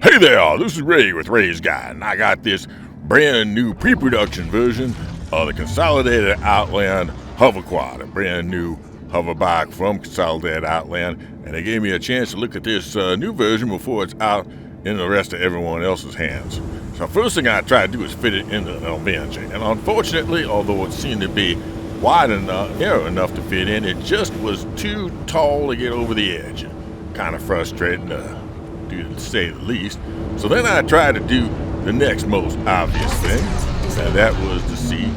Hey there, this is Ray with Ray's Guide, and I got this brand new pre-production version of the Consolidated Outland Hoverquad, a brand new hoverbike from Consolidated Outland, and they gave me a chance to look at this new version before it's out in the rest of everyone else's hands. So first thing I tried to do is fit it into an Avenger, and unfortunately, although it seemed to be wide enough, narrow enough to fit in, it just was too tall to get over the edge. Kind of frustrating, to say the least. So then I tried to do the next most obvious thing, and that was to see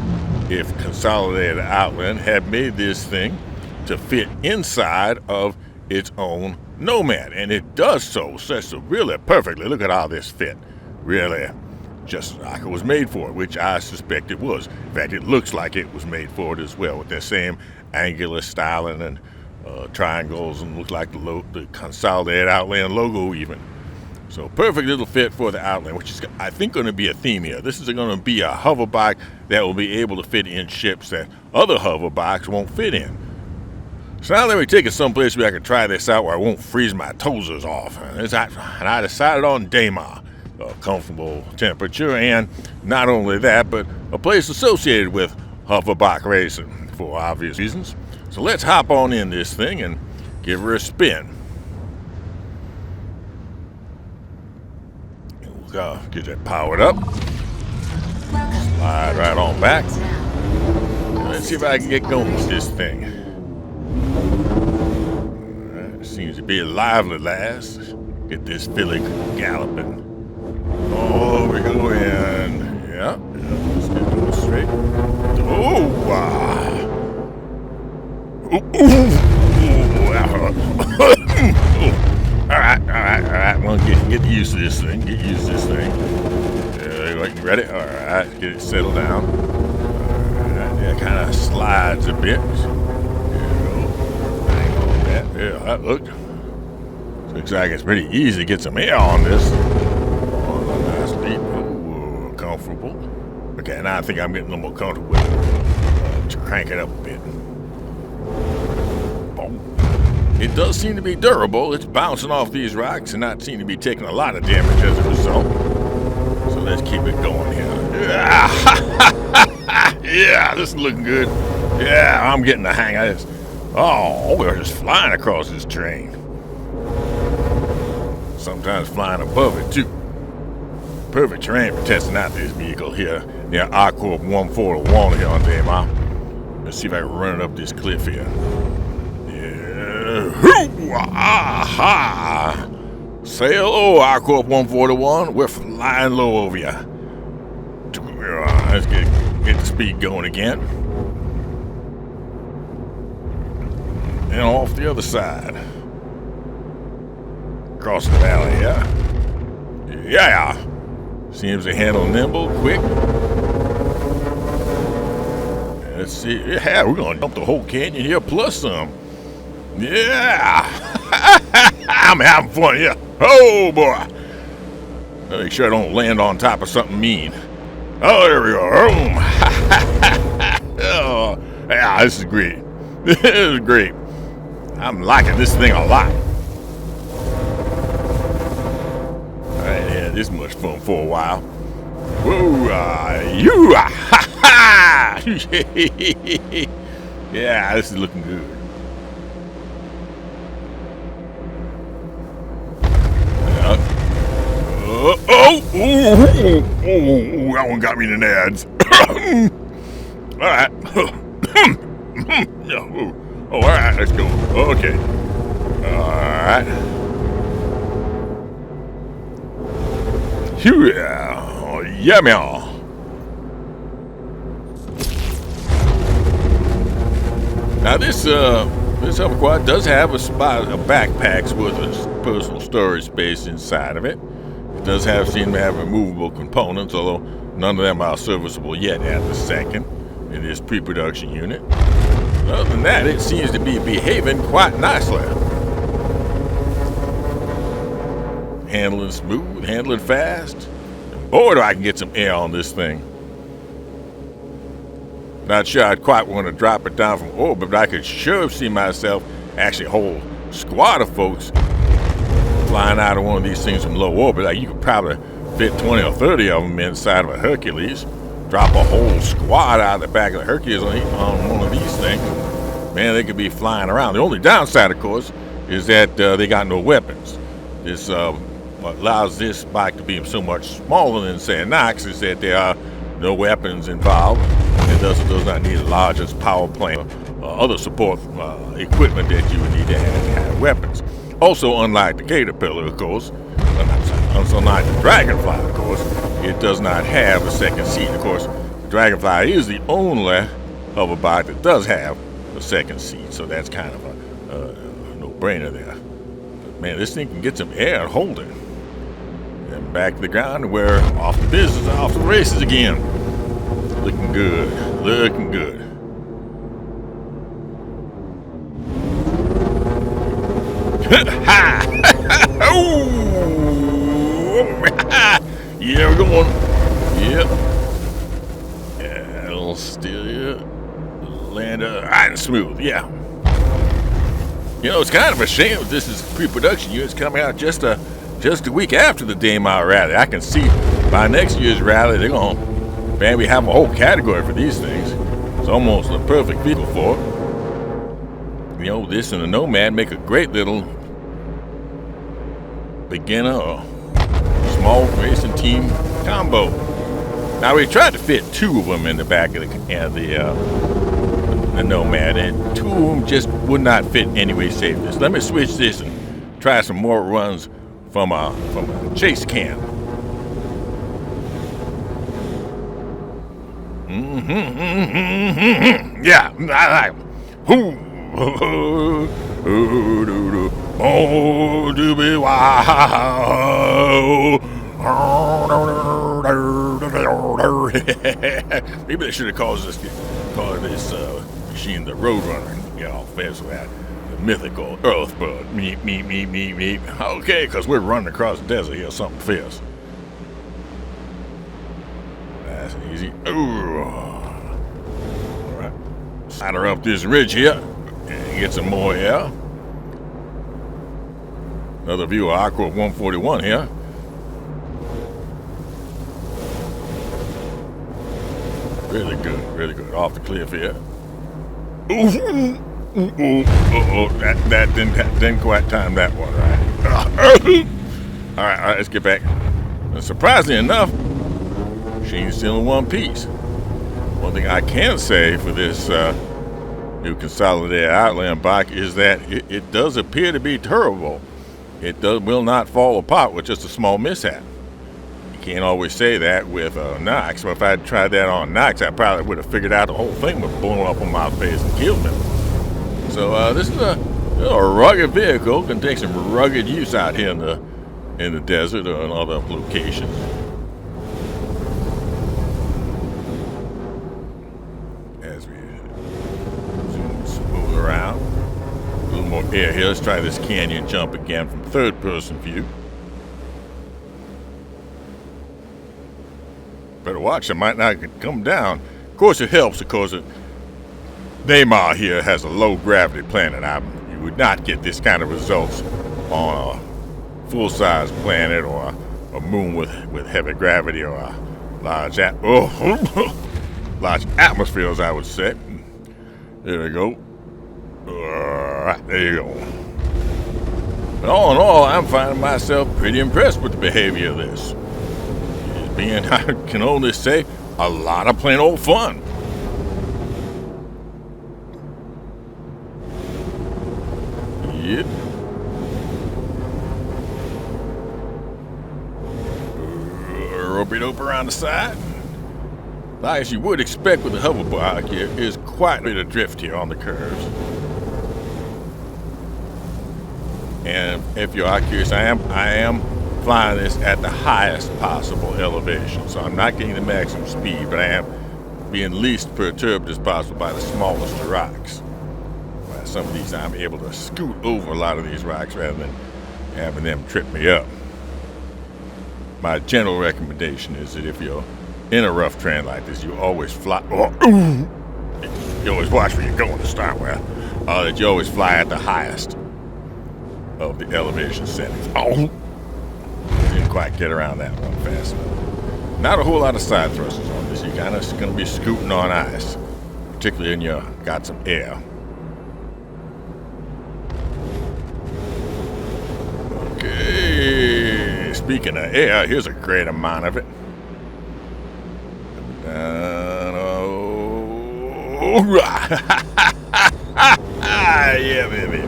if Consolidated Outland had made this thing to fit inside of its own Nomad, and it does so really perfectly. Look at how this fit, really just like it was made for it, which I suspect it was. In fact, it looks like it was made for it as well, with that same angular styling and triangles, and look like the Consolidated Outland logo even. So perfect little fit for the Outland, which is, I think, going to be a theme here. This is going to be a hover bike that will be able to fit in ships that other hover bikes won't fit in. So now let me take it someplace where I can try this out where I won't freeze my toes off. And I decided on Daymar, a comfortable temperature, and not only that, but a place associated with hover bike racing for obvious reasons. So let's hop on in this thing and give her a spin. We'll get that powered up. Slide right on back. Let's see if I can get going with this thing. Alright, seems to be a lively lass. Get this filly galloping. Oh, we go in. Yeah, let's get this straight. Oh, wow. All right. Well, get used to this thing. Get used to this thing. Ready? All right, get it settled down. All right, yeah, kind of slides a bit. Yeah, that looks like it's pretty easy to get some air on this. Oh, nice leap. Oh, comfortable. Okay, now I think I'm getting a little more comfortable with it. To crank it up a bit. It does seem to be durable. It's bouncing off these rocks and not seem to be taking a lot of damage as a result. So let's keep it going here. Yeah, this is looking good. Yeah, I'm getting the hang of this. Oh, we're just flying across this terrain. Sometimes flying above it, too. Perfect terrain for testing out this vehicle here near Aqua 141 here on Daymar. Let's see if I can run it up this cliff here. Aha! Say hello, Aqua 141. We're flying low over you. Let's get the speed going again. And off the other side. Across the valley, yeah? Yeah! Seems to handle nimble, quick. Let's see. Yeah, we're gonna jump the whole canyon here plus some. Yeah! I'm having fun here. Oh, boy. Make sure I don't land on top of something mean. Oh, there we go. Oh, yeah, this is great. This is great. I'm liking this thing a lot. I ain't had this much fun for a while. Whoa, yeah, this is looking good. That one got me in the nads. All right. All right, let's go. Okay. All right. Yeah, man. Now this hoverquad does have a backpacks with a personal storage space inside of it. It does seem to have removable components, although none of them are serviceable yet at the second in this pre-production unit. Other than that, it seems to be behaving quite nicely. Handling smooth, handling fast. And boy, do I can get some air on this thing. Not sure I'd quite want to drop it down from orbit, but I could sure see myself actually hold a squad of folks flying out of one of these things from low orbit, like you could probably fit 20 or 30 of them inside of a Hercules. Drop a whole squad out of the back of the Hercules on one of these things. Man, they could be flying around. The only downside, of course, is that they got no weapons. This what allows this bike to be so much smaller than, say, a Nox is that there are no weapons involved. It does not need the largest power plant or other support equipment that you would need to have weapons. Also, unlike the Caterpillar, of course, unlike the Dragonfly, of course, it does not have a second seat. Of course, the Dragonfly is the only hover bike that does have a second seat, so that's kind of a no-brainer there. But man, this thing can get some air and hold it. And back to the ground, and we're off the business, off the races again. Looking good, looking good. Ha! Oh! Yeah, we're going. Yep. Yeah, a little still, yeah. Land right and smooth, yeah. You know, it's kind of a shame that this is pre-production units coming out just a week after the Daymar rally. I can see by next year's rally they're gonna maybe have a whole category for these things. It's almost the perfect vehicle for it. You know, this and the Nomad make a great little beginner or small racing team combo. Now we tried to fit two of them in the back of the Nomad, and two of them just would not fit anyway. Save this. Let me switch this and try some more runs from a chase cam. Yeah, I like. Oh, do be wow. Maybe they should have called this machine the Roadrunner. You know, fast with that. The mythical Earthbird. Meep. Okay, because we're running across the desert here, something fierce. That's easy. Ooh. Alright. Slide her up this ridge here and get some more air. Another view of Aqua 141 here. Really good, really good. Off the cliff here. Ooh. That didn't quite time that one right. All right, let's get back. And surprisingly enough, she ain't still in one piece. One thing I can say for this new Consolidated Outland bike is that it does appear to be durable. It will not fall apart with just a small mishap. You can't always say that with Nox. But if I had tried that on Nox, I probably would have figured out the whole thing would blow up on my face and killed me. So this is a rugged vehicle. Can take some rugged use out here in the desert or in other locations. As we zoom smooth around. A little more air here. Let's try this canyon jump again from third-person view. Better watch, I might not come down. Of course, it helps because Daymar here has a low-gravity planet. You would not get this kind of results on a full-size planet or a moon with heavy gravity or a large atmospheres, I would say. There we go. There you go. But all in all, I'm finding myself pretty impressed with the behavior of this. It's being, I can only say, a lot of plain old fun. Yep. Rope around the side. Like as you would expect with a hoverbike, here is quite a bit of drift here on the curves. And if you are curious, I am flying this at the highest possible elevation. So I'm not getting the maximum speed, but I am being least perturbed as possible by the smallest of rocks. By some of these, I'm able to scoot over a lot of these rocks rather than having them trip me up. My general recommendation is that if you're in a rough terrain like this, you always fly. You always watch where you're going to start with. That you always fly at the highest of the elevation settings. Oh! Didn't quite get around that one fast enough. Not a whole lot of side thrusters on this. You're kind of going to be scooting on ice, particularly when you got some air. Okay, speaking of air, here's a great amount of it. Yeah, baby.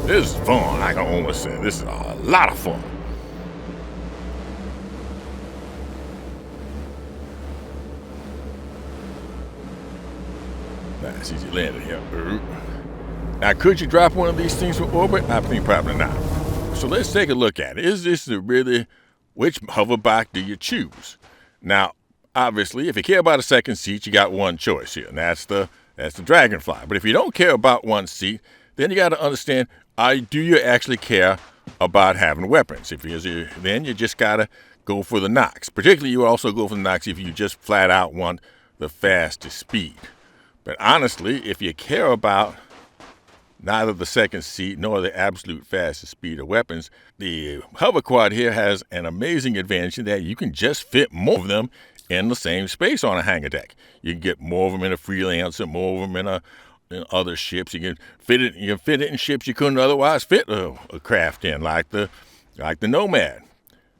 This is fun. I can almost say this is a lot of fun. Nice, easy landing here. Now, could you drop one of these things from orbit? I think probably not. So let's take a look at it. Is this really, which hoverbike do you choose? Now, obviously, if you care about a second seat, you got one choice here, and that's the Dragonfly. But if you don't care about one seat, then you got to understand, do you actually care about having weapons? Then you just got to go for the Nox. Particularly, you also go for the Nox if you just flat out want the fastest speed. But honestly, if you care about neither the second seat nor the absolute fastest speed of weapons, the hoverquad here has an amazing advantage in that you can just fit more of them in the same space on a hangar deck. You can get more of them in a Freelancer, more of them in other ships. You can fit it in ships you couldn't otherwise fit a craft in, like the Nomad.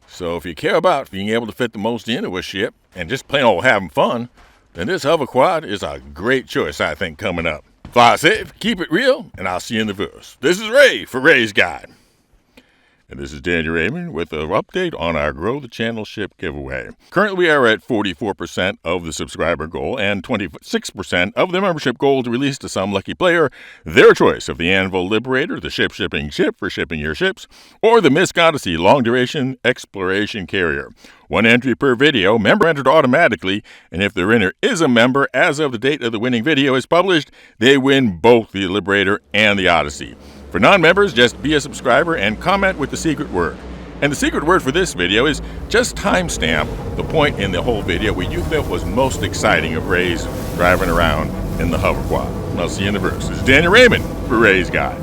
So if you care about being able to fit the most into a ship and just plain old having fun, then this hoverquad is a great choice, I think, coming up. Fly safe, keep it real, and I'll see you in the verse. This is Ray for Ray's Guide. And this is Daniel Raymond with an update on our Grow the Channel ship giveaway. Currently, we are at 44% of the subscriber goal and 26% of the membership goal to release to some lucky player their choice of the Anvil Liberator, the ship-shipping ship for shipping your ships, or the Misk Odyssey long-duration exploration carrier. One entry per video, member entered automatically, and if the winner is a member as of the date of the winning video is published, they win both the Liberator and the Odyssey. For non-members, just be a subscriber and comment with the secret word. And the secret word for this video is just timestamp the point in the whole video where you felt was most exciting of Ray's driving around in the hoverquad. I'll see you in the verse. This is Daniel Raymond for Ray's Guide.